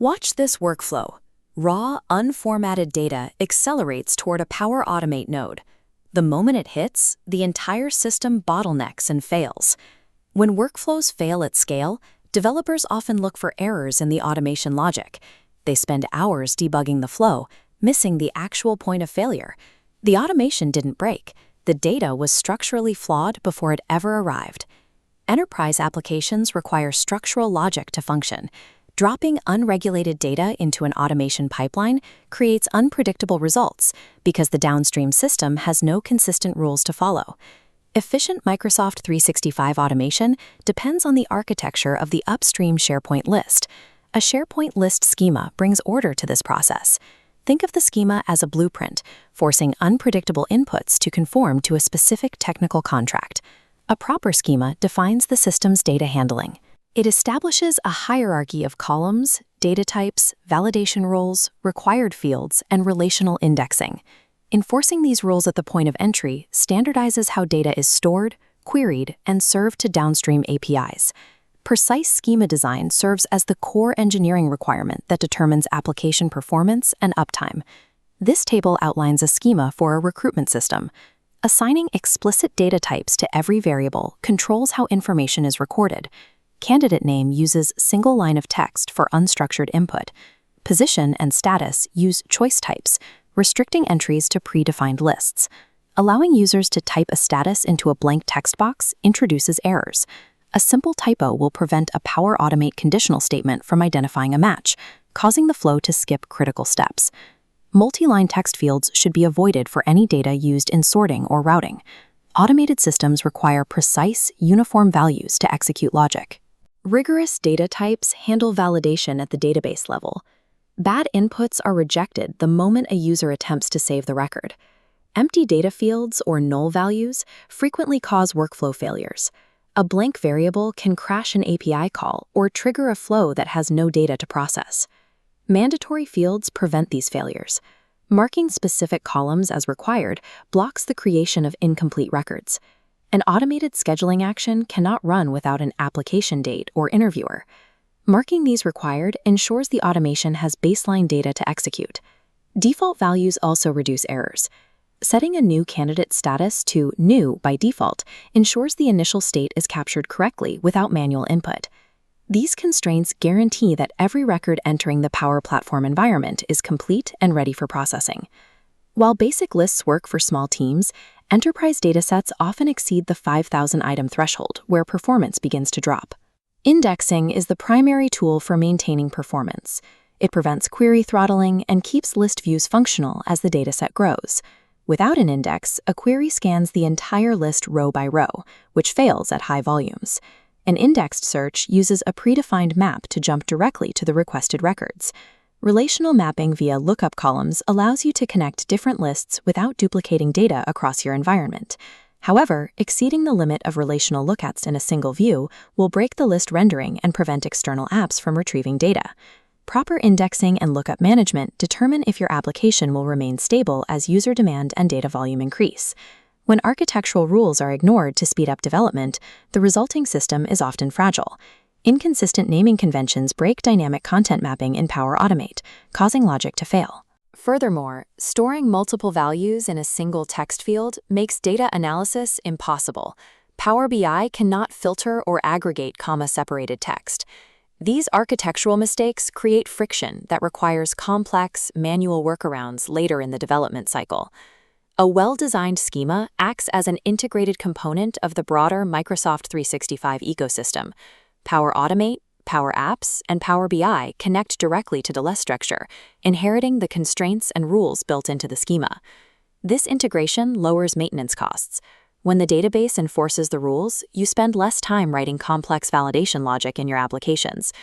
Watch this workflow. Raw, unformatted data accelerates toward a Power Automate node. The moment it hits, the entire system bottlenecks and fails. When workflows fail at scale, developers often look for errors in the automation logic. They spend hours debugging the flow, missing the actual point of failure. The automation didn't break. The data was structurally flawed before it ever arrived. Enterprise applications require structural logic to function. Dropping unregulated data into an automation pipeline creates unpredictable results because the downstream system has no consistent rules to follow. Efficient Microsoft 365 automation depends on the architecture of the upstream SharePoint list. A SharePoint List Schema brings order to this process. Think of the schema as a blueprint, forcing unpredictable inputs to conform to a specific technical contract. A proper schema defines the system's data handling. It establishes a hierarchy of columns, data types, validation roles, required fields, and relational indexing. Enforcing these rules at the point of entry standardizes how data is stored, queried, and served to downstream APIs. Precise schema design serves as the core engineering requirement that determines application performance and uptime. This table outlines a schema for a recruitment system. Assigning explicit data types to every variable controls how information is recorded. Candidate name uses single line of text for unstructured input. Position and status use choice types, restricting entries to predefined lists. Allowing users to type a status into a blank text box introduces errors. A simple typo will prevent a Power Automate conditional statement from identifying a match, causing the flow to skip critical steps. Multi-line text fields should be avoided for any data used in sorting or routing. Automated systems require precise, uniform values to execute logic. Rigorous data types handle validation at the database level. Bad inputs are rejected the moment a user attempts to save the record. Empty data fields or null values frequently cause workflow failures. A blank variable can crash an API call or trigger a flow that has no data to process. Mandatory fields prevent these failures. Marking specific columns as required blocks the creation of incomplete records. An automated scheduling action cannot run without an application date or interviewer. Marking these required ensures the automation has baseline data to execute. Default values also reduce errors. Setting a new candidate status to new by default ensures the initial state is captured correctly without manual input. These constraints guarantee that every record entering the Power Platform environment is complete and ready for processing. While basic lists work for small teams, enterprise datasets often exceed the 5,000 item threshold, where performance begins to drop. Indexing is the primary tool for maintaining performance. It prevents query throttling and keeps list views functional as the dataset grows. Without an index, a query scans the entire list row by row, which fails at high volumes. An indexed search uses a predefined map to jump directly to the requested records. Relational mapping via lookup columns allows you to connect different lists without duplicating data across your environment. However, exceeding the limit of relational lookouts in a single view will break the list rendering and prevent external apps from retrieving data. Proper indexing and lookup management determine if your application will remain stable as user demand and data volume increase. When architectural rules are ignored to speed up development, the resulting system is often fragile. Inconsistent naming conventions break dynamic content mapping in Power Automate, causing logic to fail. Furthermore, storing multiple values in a single text field makes data analysis impossible. Power BI cannot filter or aggregate comma-separated text. These architectural mistakes create friction that requires complex, manual workarounds later in the development cycle. A well-designed schema acts as an integrated component of the broader Microsoft 365 ecosystem. Power Automate, Power Apps, and Power BI connect directly to the list structure, inheriting the constraints and rules built into the schema. This integration lowers maintenance costs. When the database enforces the rules, you spend less time writing complex validation logic in your applications.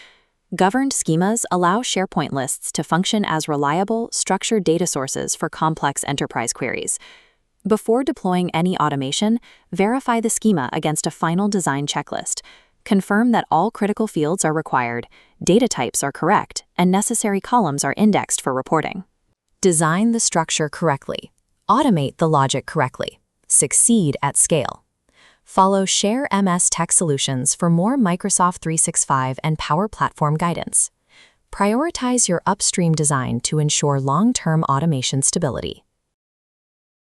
Governed schemas allow SharePoint lists to function as reliable, structured data sources for complex enterprise queries. Before deploying any automation, verify the schema against a final design checklist. Confirm that all critical fields are required, data types are correct, and necessary columns are indexed for reporting. Design the structure correctly. Automate the logic correctly. Succeed at scale. Follow Share MS Tech Solutions for more Microsoft 365 and Power Platform guidance. Prioritize your upstream design to ensure long-term automation stability.